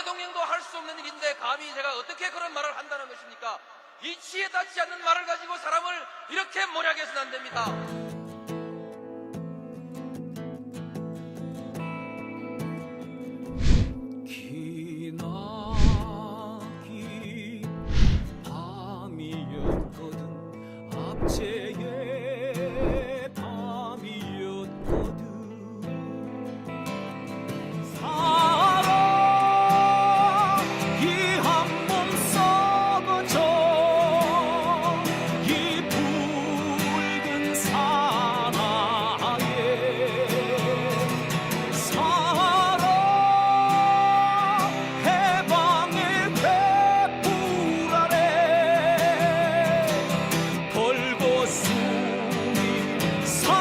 대통령도 할 수 없는 일인데 감히 제가 어떻게 그런 말을 한다는 것입니까? 이치에 닿지 않는 말을 가지고 사람을 이렇게 몰약해서는 안 됩니다. 기나긴 밤이었거든 압제의 밤이었거든 사랑이 한 몸 썩어져 이 붉은 사나에 사랑 해방의 횃불 아래 걸고 숨이 사나에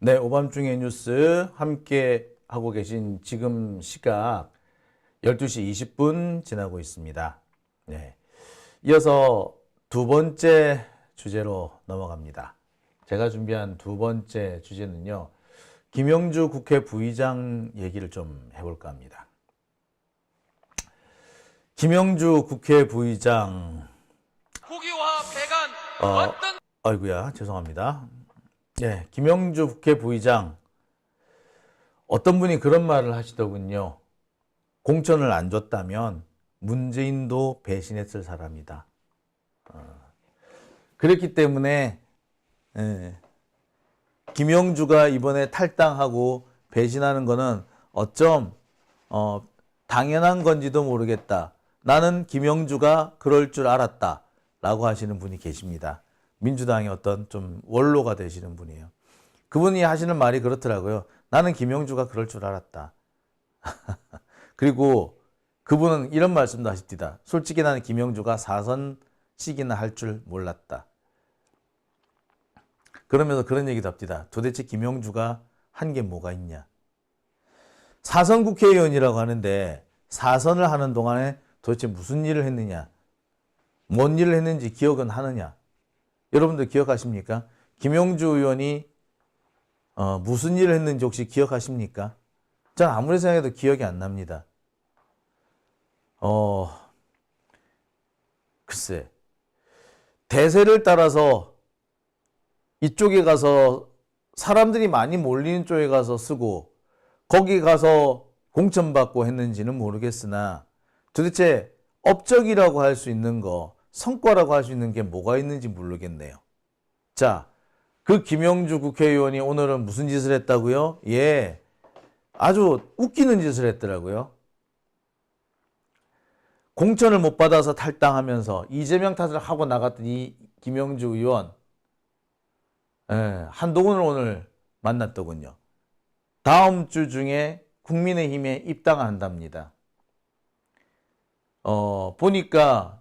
네, 오밤중의 뉴스 함께 하고 계신 지금 시각 12시 20분 지나고 있습니다. 네. 이어서 두 번째 주제로 넘어갑니다. 제가 준비한 두 번째 주제는요. 김영주 국회 부의장 얘기를 좀 해볼까 합니다. 김영주 국회 부의장 국유화 폐간 어떤 아이고야 죄송합니다. 네, 김영주 국회 부의장 어떤 분이 그런 말을 하시더군요. 공천을 안 줬다면 문재인도 배신했을 사람이다. 그렇기 때문에 김영주가 이번에 탈당하고 배신하는 거는 어쩜 당연한 건지도 모르겠다. 나는 김영주가 그럴 줄 알았다. 라고 하시는 분이 계십니다. 민주당의 어떤 좀 원로가 되시는 분이에요. 그분이 하시는 말이 그렇더라고요. 나는 김영주가 그럴 줄 알았다. 그리고 그분은 이런 말씀도 하십니다. 솔직히 나는 김영주가 4선씩이나 할 줄 몰랐다. 그러면서 그런 얘기도 합니다. 도대체 김영주가 한 게 뭐가 있냐. 4선 국회의원이라고 하는데 4선을 하는 동안에 도대체 무슨 일을 했느냐. 뭔 일을 했는지 기억은 하느냐. 여러분들 기억하십니까? 김영주 의원이 무슨 일을 했는지 혹시 기억하십니까? 전 아무리 생각해도 기억이 안 납니다. 글쎄, 대세를 따라서 이쪽에 가서 사람들이 많이 몰리는 쪽에 가서 쓰고 거기 가서 공천받고 했는지는 모르겠으나 도대체 업적이라고 할 수 있는 거, 성과라고 할 수 있는 게 뭐가 있는지 모르겠네요. 자, 그 김영주 국회의원이 오늘은 무슨 짓을 했다고요? 예, 아주 웃기는 짓을 했더라고요. 공천을 못 받아서 탈당하면서 이재명 탓을 하고 나갔던 이 김영주 의원, 한동훈을 오늘 만났더군요. 다음 주 중에 국민의힘에 입당을 한답니다. 보니까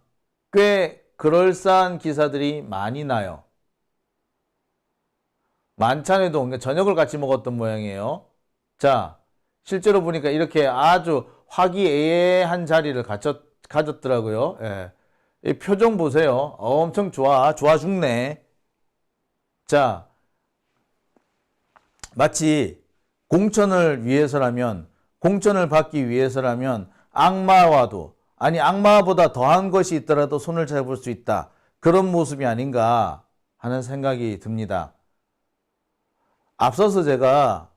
꽤 그럴싸한 기사들이 많이 나요. 만찬에도 저녁을 같이 먹었던 모양이에요. 자, 실제로 보니까 이렇게 아주 화기애애한 자리를 가졌더라고요. 예. 이 표정 보세요. 엄청 좋아 죽네. 자, 마치 공천을 받기 위해서라면 악마와도, 아니 악마보다 더한 것이 있더라도 손을 잡을 수 있다. 그런 모습이 아닌가 하는 생각이 듭니다. 앞서서 제가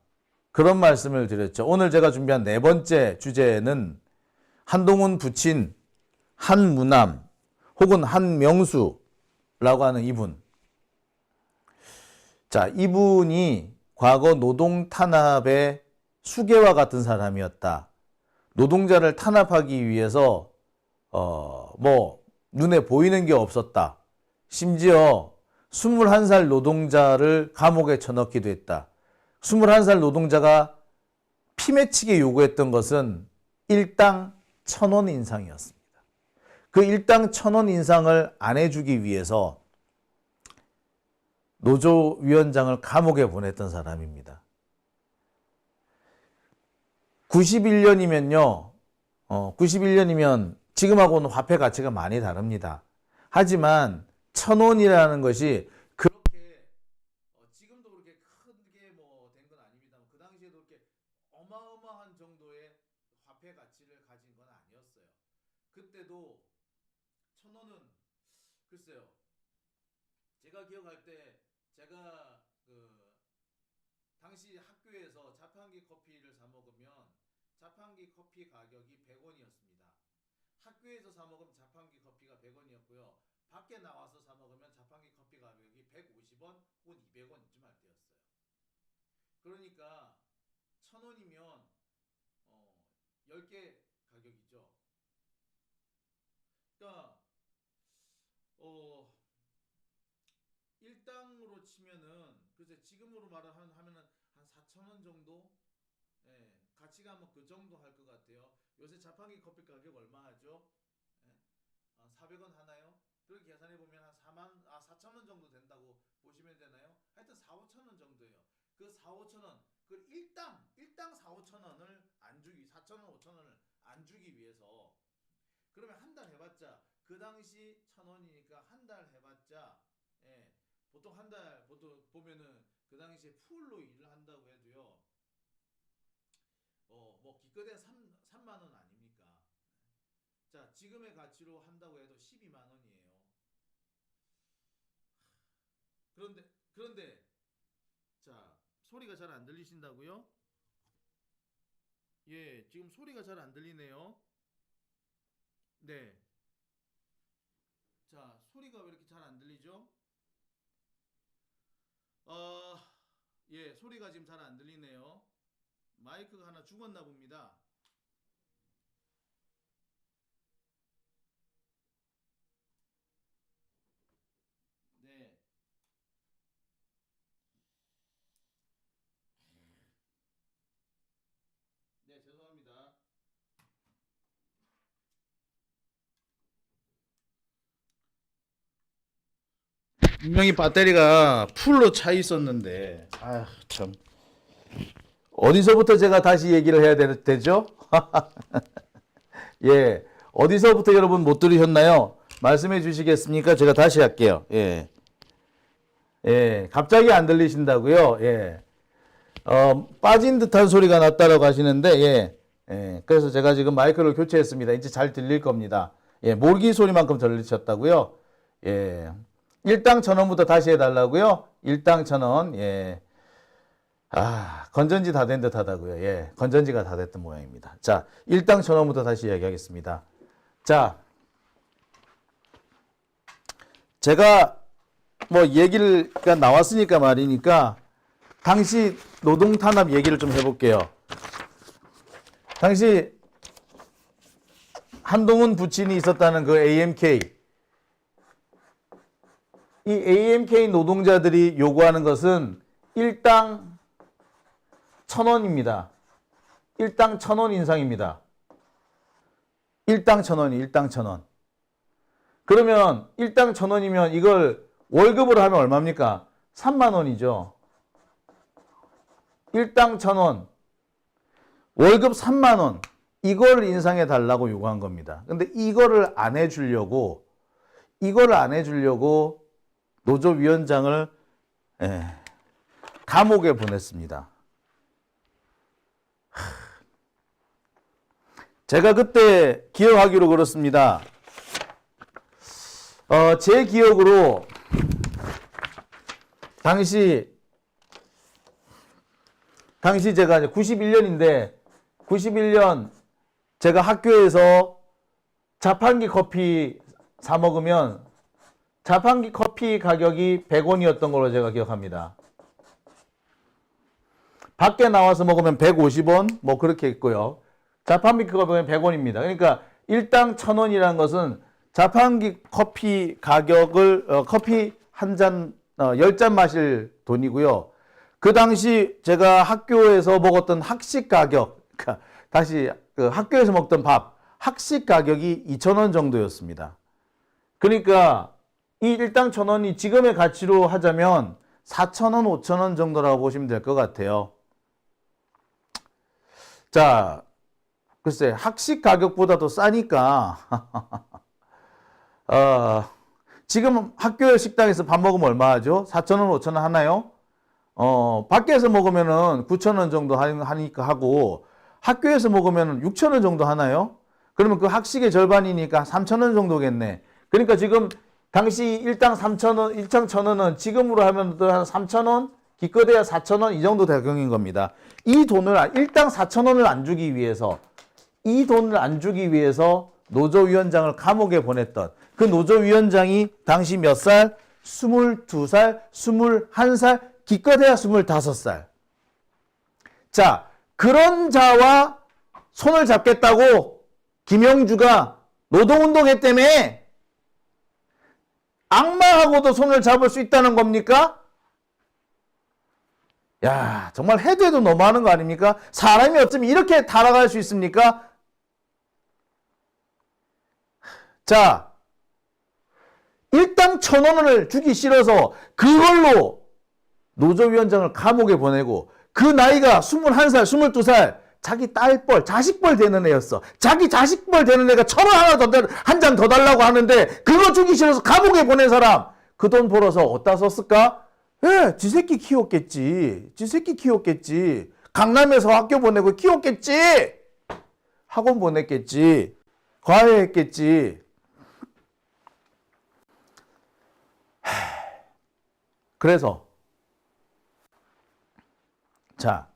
그런 말씀을 드렸죠. 오늘 제가 준비한 네 번째 주제는 한동훈 부친 한무남 혹은 한명수라고 하는 이분. 자, 이분이 과거 노동 탄압의 수괴와 같은 사람이었다. 노동자를 탄압하기 위해서 눈에 보이는 게 없었다. 심지어 21살 노동자를 감옥에 쳐넣기도 했다. 21살 노동자가 피맺히게 요구했던 것은 일당 1,000원 인상이었습니다. 그 일당 1,000원 인상을 안 해주기 위해서 노조위원장을 감옥에 보냈던 사람입니다. 91년이면 지금하고는 화폐 가치가 많이 다릅니다. 하지만 1,000원이라는 것이 그렇게 지금도 그렇게 크게 뭐 된 건 아닙니다. 그 당시에도 그렇게 어마어마한 정도의 화폐 가치를 가진 건 아니었어요. 그때도 1,000원은 글쎄요. 제가 기억할 때 제가 당시 학교에서 자판기 커피를 사 먹으면 자판기 커피 가격이 100원이었습니다. 학교에서 사 먹으면 자판기 커피가 100원이었고요. 밖에 나와서 사 먹으면 자판기 커피 가격이 150원 혹은 200원쯤 할 때였어요. 그러니까 1,000원이면 10개 가격이죠. 그러니까 1당으로 치면은 글쎄 지금으로 하면은 한 4,000원 정도? 예, 가치가 아마 그 정도 할 것 같아요. 요새 자판기 커피 가격 얼마 하죠? 예? 400원 하나요? 그렇게 계산해 보면 한 4,000원 정도 된다고 보시면 되나요? 하여튼 4, 5,000원 정도예요. 그 4, 5,000원, 그 1당 4, 5,000원을 안 주기, 4,000원, 5,000원을 안 주기 위해서 그러면 한 달 해봤자 그 당시 1,000원이니까 한 달 해봤자 예, 보통 한 달 보면은 그 당시에 풀로 일을 한다고 해도요. 뭐 기껏해 3만 원 아닙니까? 자, 지금의 가치로 한다고 해도 12만 원이에요. 그런데 자, 소리가 잘 안 들리신다고요? 예, 지금 소리가 잘 안 들리네요. 네. 자, 소리가 왜 이렇게 잘 안 들리죠? 예, 소리가 지금 잘 안 들리네요. 마이크가 하나 죽었나 봅니다. 네. 네, 죄송합니다. 분명히 배터리가 풀로 차 있었는데, 아휴, 참. 어디서부터 제가 다시 얘기를 해야 되죠? 예. 어디서부터 여러분 못 들으셨나요? 말씀해 주시겠습니까? 제가 다시 할게요. 예. 예. 갑자기 안 들리신다고요? 예. 빠진 듯한 소리가 났다라고 하시는데, 예. 예. 그래서 제가 지금 마이크를 교체했습니다. 이제 잘 들릴 겁니다. 예. 모기 소리만큼 들리셨다고요? 예. 1당 1,000원부터 다시 해달라고요? 1당 1,000원. 예. 건전지 다 된 듯 하다고요. 예. 건전지가 다 됐던 모양입니다. 자, 1당 1,000원부터 다시 이야기하겠습니다. 자, 제가 뭐 얘기가 나왔으니까 말이니까 당시 노동 탄압 얘기를 좀 해볼게요. 당시 한동훈 부친이 있었다는 그 AMK. 이 AMK 노동자들이 요구하는 것은 1당 1,000원입니다. 1당 1,000원 인상입니다. 1당 1,000원이 1당 1,000원. 그러면 1당 1,000원이면 이걸 월급으로 하면 얼마입니까? 3만 원이죠. 1당 1,000원. 월급 3만 원. 이걸 인상해 달라고 요구한 겁니다. 근데 이거를 안 해주려고 노조위원장을 감옥에 보냈습니다. 제가 그때 기억하기로 그렇습니다. 제 기억으로 당시 제가 이제 91년 제가 학교에서 자판기 커피 사 먹으면 자판기 커피 가격이 100원이었던 걸로 제가 기억합니다. 밖에 나와서 먹으면 150원 뭐 그렇게 있고요. 자판기 커피는 100원입니다. 그러니까 1당 1,000원이라는 것은 자판기 커피 가격을 커피 한 잔 10잔 마실 돈이고요. 그 당시 제가 학교에서 먹었던 학식 가격, 그러니까 다시 그 학교에서 먹던 밥, 학식 가격이 2,000원 정도였습니다. 그러니까 이 1당 1,000원이 지금의 가치로 하자면 4,000원, 5,000원 정도라고 보시면 될 것 같아요. 자, 글쎄, 학식 가격보다도 싸니까. 지금 학교 식당에서 밥 먹으면 얼마 하죠? 4,000원, 5,000원 하나요? 밖에서 먹으면은 9,000원 정도 하니까 하고, 학교에서 먹으면 6,000원 정도 하나요? 그러면 그 학식의 절반이니까 3,000원 정도겠네. 그러니까 지금 당시 일당 3,000원, 일당 1,000원은 지금으로 하면 한 3,000원? 기껏해야 4,000원 이 정도 대경인 겁니다. 이 돈을, 일당 4,000원을 안 주기 위해서, 이 돈을 안 주기 위해서 노조위원장을 감옥에 보냈던 그 노조위원장이 당시 몇 살? 22살, 21살, 기껏해야 25살. 자, 그런 자와 손을 잡겠다고 김영주가 노동운동했다며 악마하고도 손을 잡을 수 있다는 겁니까? 야, 정말 해도 해도 너무하는 거 아닙니까? 사람이 어쩌면 이렇게 타락할 수 있습니까? 자, 일당 1,000원을 주기 싫어서 그걸로 노조위원장을 감옥에 보내고 그 나이가 21살, 22살 자기 딸뻘, 자식뻘 되는 애였어. 자기 자식뻘 되는 애가 1,000원 하나 더, 한 장 더 달라고 하는데 그거 주기 싫어서 감옥에 보낸 사람 그 돈 벌어서 어디다 썼을까? 예, 지 새끼 키웠겠지. 지 새끼 키웠겠지. 강남에서 학교 보내고 키웠겠지. 학원 보냈겠지. 과외했겠지. 그래서 자,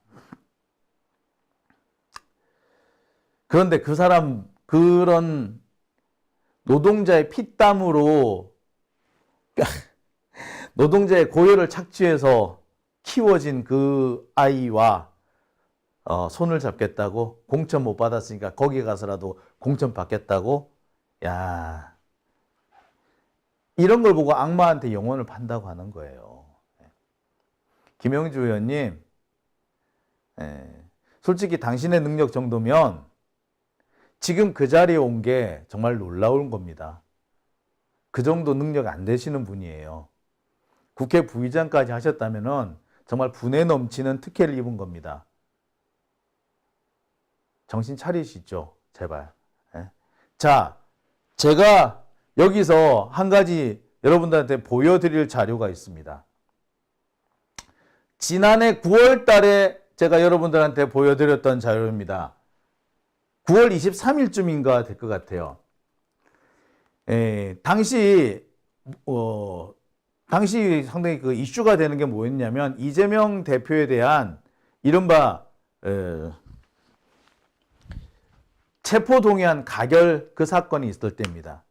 그런데 그 사람, 그런 노동자의 피땀으로 노동자의 고열을 착취해서 키워진 그 아이와 손을 잡겠다고, 공천 못 받았으니까 거기 가서라도 공천 받겠다고. 야, 이런 걸 보고 악마한테 영혼을 판다고 하는 거예요. 김영주 의원님, 솔직히 당신의 능력 정도면 지금 그 자리에 온 게 정말 놀라운 겁니다. 그 정도 능력 안 되시는 분이에요. 국회 부의장까지 하셨다면은 정말 분에 넘치는 특혜를 입은 겁니다. 정신 차리시죠, 제발. 자, 제가 여기서 한 가지 여러분들한테 보여드릴 자료가 있습니다. 지난해 9월 달에 제가 여러분들한테 보여드렸던 자료입니다. 9월 23일쯤인가 될 것 같아요. 당시 상당히 그 이슈가 되는 게 뭐였냐면 이재명 대표에 대한 이른바 체포동의안 가결 그 사건이 있을 때입니다.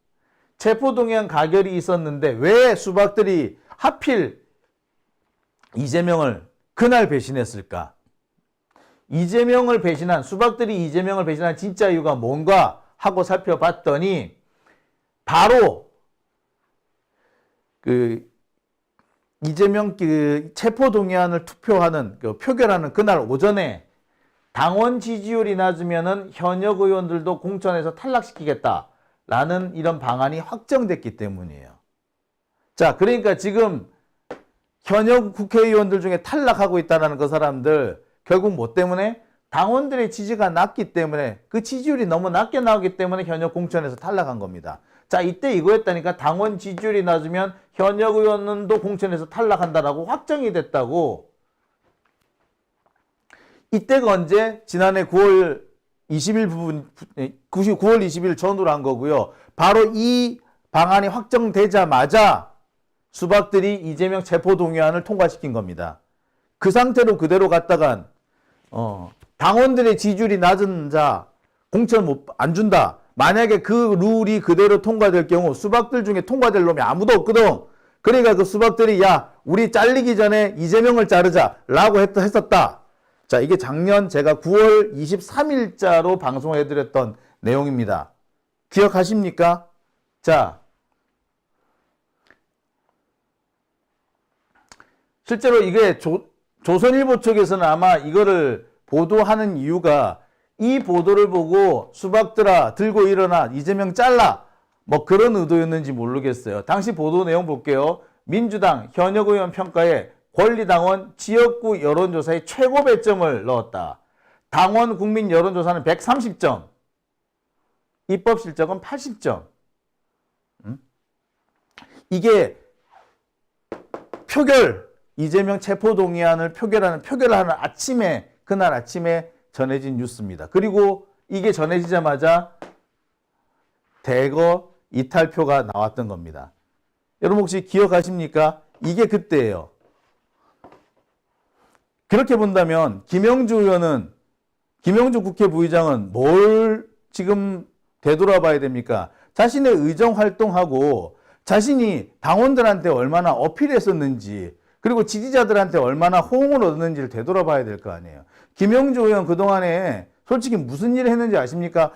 체포동의안 가결이 있었는데 왜 수박들이 하필 이재명을 그날 배신했을까? 이재명을 배신한, 수박들이 이재명을 배신한 진짜 이유가 뭔가 하고 살펴봤더니 바로 그 이재명 그 체포동의안을 투표하는, 표결하는 그날 오전에 당원 지지율이 낮으면은 현역 의원들도 공천에서 탈락시키겠다라는 이런 방안이 확정됐기 때문이에요. 자, 그러니까 지금 현역 국회의원들 중에 탈락하고 있다는 그 사람들 결국 뭐 때문에? 당원들의 지지가 낮기 때문에, 그 지지율이 너무 낮게 나오기 때문에 현역 공천에서 탈락한 겁니다. 자, 이때 이거였다니까. 당원 지지율이 낮으면 현역 의원도 공천에서 탈락한다라고 확정이 됐다고. 이때가 언제? 지난해 9월 20일 전후로 한 거고요. 바로 이 방안이 확정되자마자 수박들이 이재명 체포동의안을 통과시킨 겁니다. 그 상태로 그대로 갔다간 당원들의 지지율이 낮은 자 공천 안 준다. 만약에 그 룰이 그대로 통과될 경우 수박들 중에 통과될 놈이 아무도 없거든. 그러니까 그 수박들이 야, 우리 잘리기 전에 이재명을 자르자라고 했었다. 자, 이게 작년 제가 9월 23일자로 방송해드렸던 내용입니다. 기억하십니까? 자, 실제로 이게 조선일보 쪽에서는 아마 이거를 보도하는 이유가 이 보도를 보고 수박들아 들고 일어나 이재명 잘라 뭐 그런 의도였는지 모르겠어요. 당시 보도 내용 볼게요. 민주당 현역 의원 평가에 권리당원 지역구 여론조사에 최고 배점을 넣었다. 당원 국민 여론조사는 130점, 입법 실적은 80점. 이게 이재명 체포동의안을 표결하는 아침에, 그날 아침에 전해진 뉴스입니다. 그리고 이게 전해지자마자 대거 이탈표가 나왔던 겁니다. 여러분 혹시 기억하십니까? 이게 그때예요. 그렇게 본다면 김영주 국회 부의장은 뭘 지금 되돌아봐야 됩니까? 자신의 의정 활동하고 자신이 당원들한테 얼마나 어필했었는지, 그리고 지지자들한테 얼마나 호응을 얻었는지를 되돌아봐야 될 거 아니에요. 김영주 의원 그동안에 솔직히 무슨 일을 했는지 아십니까?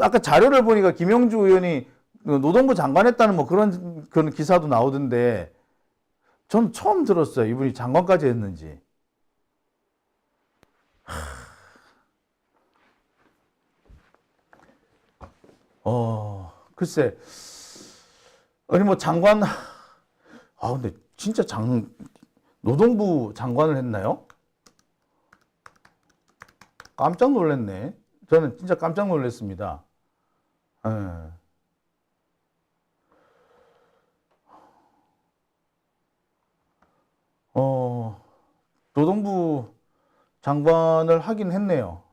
아까 자료를 보니까 김영주 의원이 노동부 장관했다는 뭐 그런 기사도 나오던데, 전 처음 들었어요. 이분이 장관까지 했는지. 글쎄. 아니, 뭐 장관, 근데 진짜 노동부 장관을 했나요? 깜짝 놀랐네. 저는 진짜 깜짝 놀랐습니다. 예. 노동부 장관을 하긴 했네요.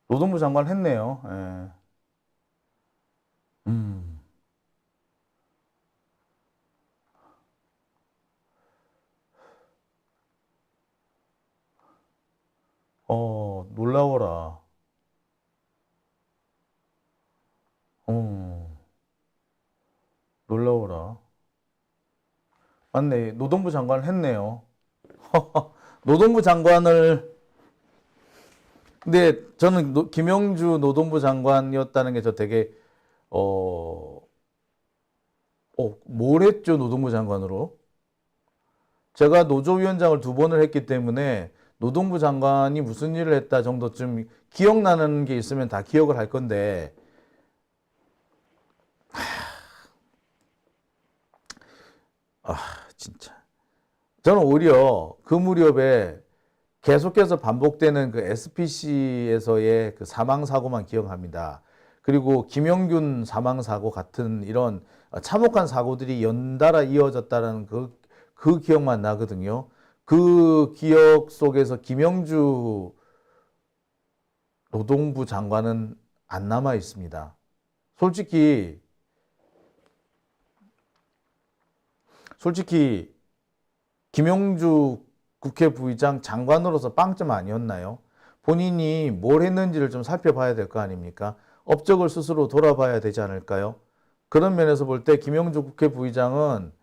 노동부 장관 했네요. 예. 놀라워라. 놀라워라. 맞네. 노동부 장관을 했네요. 노동부 장관을, 근데 저는 김영주 노동부 장관이었다는 게 저 되게, 뭘 했죠, 노동부 장관으로? 제가 노조위원장을 2번을 했기 때문에 노동부 장관이 무슨 일을 했다 정도쯤 기억나는 게 있으면 다 기억을 할 건데, 진짜. 저는 오히려 그 무렵에 계속해서 반복되는 그 SPC에서의 그 사망사고만 기억합니다. 그리고 김영균 사망사고 같은 이런 참혹한 사고들이 연달아 이어졌다는 그 기억만 나거든요. 그 기억 속에서 김영주 노동부 장관은 안 남아 있습니다. 솔직히 김영주 국회 부의장 장관으로서 빵점 아니었나요? 본인이 뭘 했는지를 좀 살펴봐야 될 거 아닙니까? 업적을 스스로 돌아봐야 되지 않을까요? 그런 면에서 볼 때 김영주 국회 부의장은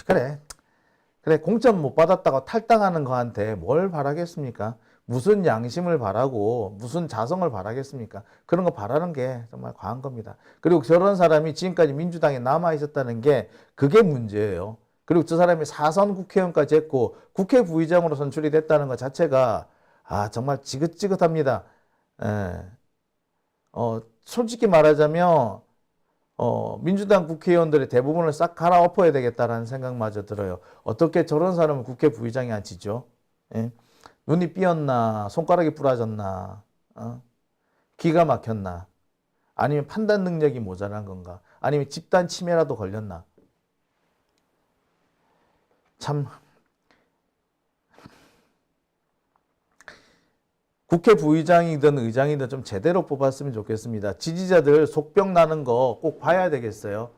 그래 공천 못 받았다고 탈당하는 거한테 뭘 바라겠습니까? 무슨 양심을 바라고 무슨 자성을 바라겠습니까? 그런 거 바라는 게 정말 과한 겁니다. 그리고 저런 사람이 지금까지 민주당에 남아 있었다는 게 그게 문제예요. 그리고 저 사람이 4선 국회의원까지 했고 국회 부의장으로 선출이 됐다는 것 자체가 정말 지긋지긋합니다. 솔직히 말하자면 민주당 국회의원들의 대부분을 싹 갈아엎어야 되겠다라는 생각마저 들어요. 어떻게 저런 사람은 국회 부의장에 앉히죠? 예? 눈이 삐었나, 손가락이 부러졌나, 기가 막혔나, 아니면 판단 능력이 모자란 건가, 아니면 집단 치매라도 걸렸나. 참 국회 부의장이든 의장이든 좀 제대로 뽑았으면 좋겠습니다. 지지자들 속병 나는 거 꼭 봐야 되겠어요.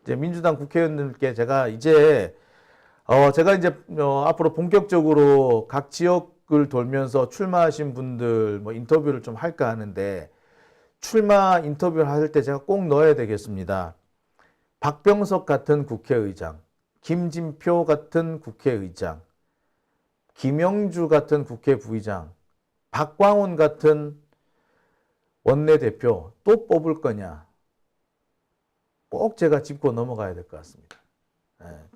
이제 민주당 국회의원들께 제가 이제 앞으로 본격적으로 각 지역을 돌면서 출마하신 분들 뭐 인터뷰를 좀 할까 하는데, 출마 인터뷰를 할 때 제가 꼭 넣어야 되겠습니다. 박병석 같은 국회의장, 김진표 같은 국회의장, 김영주 같은 국회 부의장, 박광훈 같은 원내대표 또 뽑을 거냐? 꼭 제가 짚고 넘어가야 될 것 같습니다.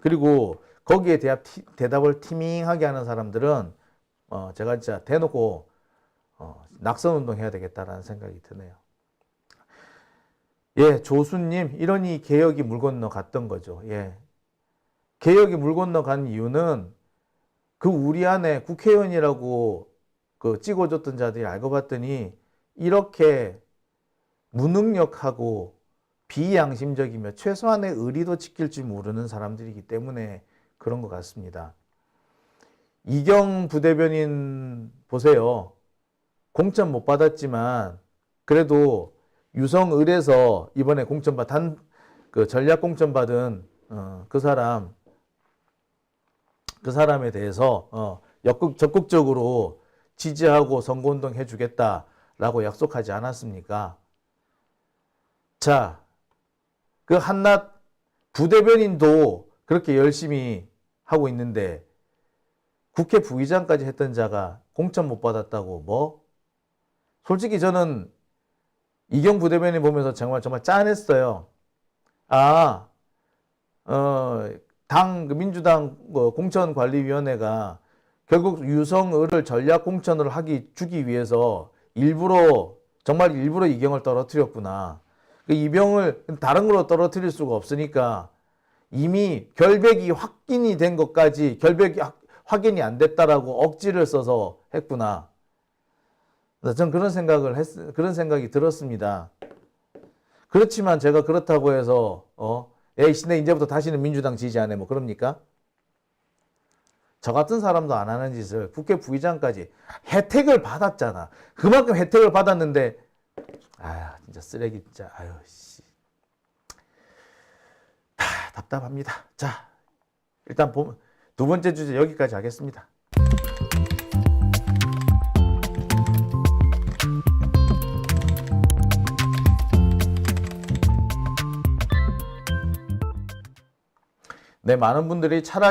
그리고 거기에 대답을 티밍하게 하는 사람들은 제가 진짜 대놓고 낙선운동 해야 되겠다라는 생각이 드네요. 예, 조수님, 이러니 개혁이 물 건너 갔던 거죠. 예. 개혁이 물 건너간 이유는 그 우리 안에 국회의원이라고 그 찍어줬던 자들이 알고 봤더니 이렇게 무능력하고 비양심적이며 최소한의 의리도 지킬 줄 모르는 사람들이기 때문에 그런 것 같습니다. 이경 부대변인 보세요. 공천 못 받았지만 그래도 유성을에서 이번에 공천 그 전략 공천 받은 그 사람에 대해서 적극적으로 지지하고 선거운동 해주겠다라고 약속하지 않았습니까? 자, 그 한낱 부대변인도 그렇게 열심히 하고 있는데 국회 부의장까지 했던 자가 공천 못 받았다고 뭐? 솔직히 저는 이경 부대변인 보면서 정말 짠했어요. 민주당 공천관리위원회가 결국 유성을을 전략 공천을 주기 위해서 정말 일부러 이경을 떨어뜨렸구나. 그 이병을 다른 걸로 떨어뜨릴 수가 없으니까 이미 결백이 확인이 된 것까지 결백이 확인이 안 됐다라고 억지를 써서 했구나. 전 그런 생각이 들었습니다. 그렇지만 제가 그렇다고 해서 에이씨 내 이제부터 다시는 민주당 지지 안 해 뭐 그럽니까? 저 같은 사람도 안 하는 짓을 국회 부의장까지 혜택을 받았잖아. 그만큼 혜택을 받았는데 진짜 쓰레기 진짜 씨. 답답합니다. 자, 일단 두 번째 주제 여기까지 하겠습니다. 네, 많은 분들이 차라리